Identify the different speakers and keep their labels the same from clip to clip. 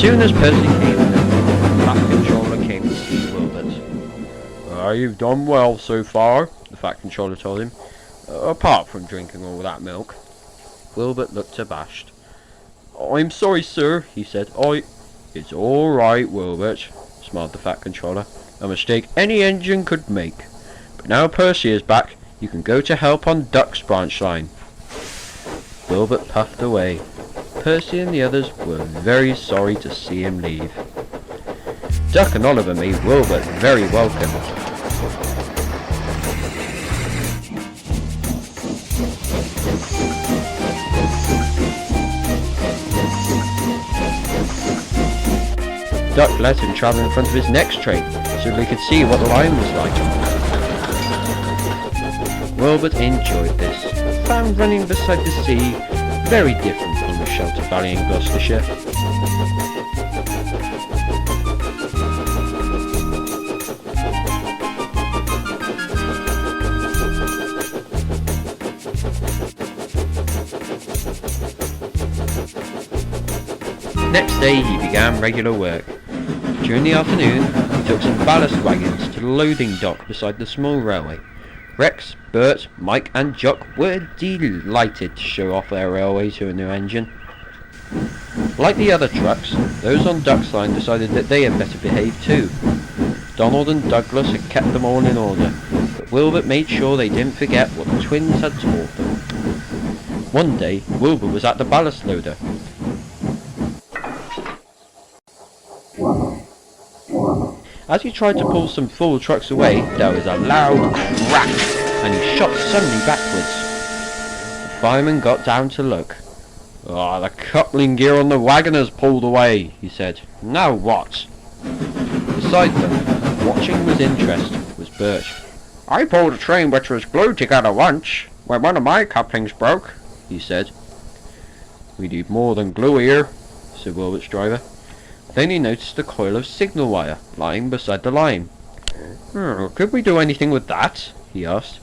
Speaker 1: soon as Percy came in, the Fat Controller came to see Wilbert. You've done well so far, the Fat Controller told him, apart from drinking all that milk. Wilbert looked abashed. I'm sorry, sir, he said. It's alright, Wilbert, smiled the Fat Controller. A mistake any engine could make. But now Percy is back, you can go to help on Duck's branch line. Wilbert puffed away. Percy and the others were very sorry to see him leave. Duck and Oliver made Wilbert very welcome. Duck let him travel in front of his next train, so he could see what the line was like. Wilbert enjoyed this, found running beside the sea very different from the Shunter Valley in Gloucestershire. Next day he began regular work. During the afternoon he took some ballast wagons to the loading dock beside the small railway. Rex, Bert, Mike and Jock were delighted to show off their railway to a new engine. Like the other trucks, those on Duck's line decided that they had better behave too. Donald and Douglas had kept them all in order, but Wilbert made sure they didn't forget what the twins had taught them. One day, Wilbert was at the ballast loader. As he tried to pull some full trucks away, there was a loud crack, and he shot suddenly backwards. The fireman got down to look. The coupling gear on the wagon has pulled away, he said. Now what? Beside them, watching with interest, was Bert. I pulled a train which was glued together once, when one of my couplings broke, he said. We need more than glue here, said Wilbert's driver. Then he noticed a coil of signal wire lying beside the line. Could we do anything with that? He asked.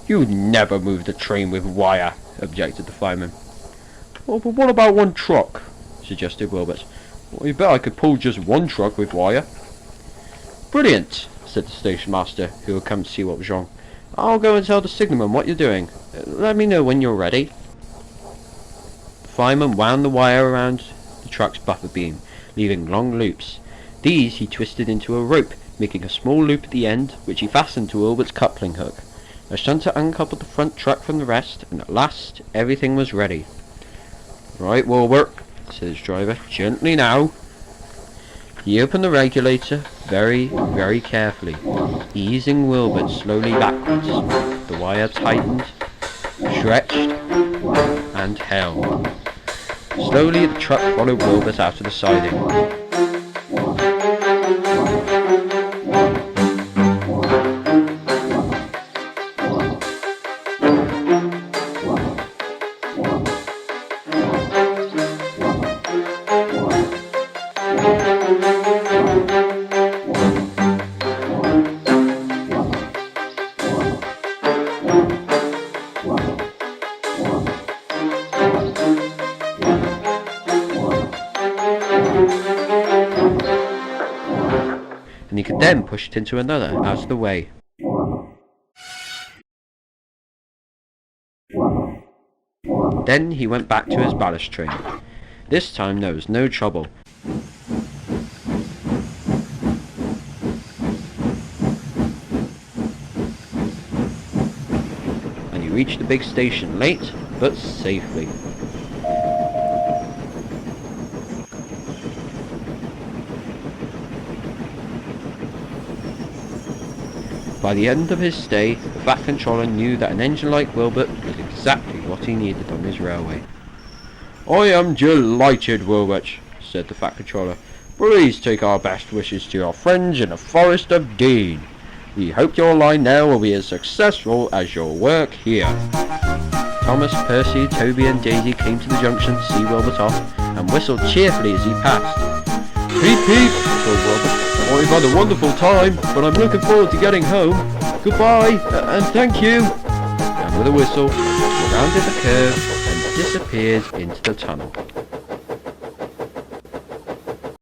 Speaker 1: You'd never move the train with wire, objected the fireman. But what about one truck? Suggested Wilbert. You bet I could pull just one truck with wire. Brilliant, said the station master, who had come to see what was wrong. I'll go and tell the signalman what you're doing. Let me know when you're ready. The fireman wound the wire around the truck's buffer beam, leaving long loops. These he twisted into a rope, making a small loop at the end, which he fastened to Wilbert's coupling hook. A shunter uncoupled the front truck from the rest, and at last everything was ready. Right, Wilbert, said his driver, gently now. He opened the regulator very, very carefully, easing Wilbert slowly backwards. The wire tightened, stretched, and held. Slowly the truck followed Wilbert out of the siding. And he could then push it into another out of the way. Then he went back to his ballast train. This time there was no trouble. And he reached the big station late, but safely. By the end of his stay, the Fat Controller knew that an engine like Wilbert was exactly what he needed on his railway. I am delighted, Wilbert, said the Fat Controller. Please take our best wishes to your friends in the Forest of Dean. We hope your line there will be as successful as your work here. Thomas, Percy, Toby and Daisy came to the junction to see Wilbert off and whistled cheerfully as he passed. Peep peep, called Wilbert. I've had a wonderful time, but I'm looking forward to getting home. Goodbye, and thank you. And with a whistle, he rounded the curve and disappeared into the tunnel.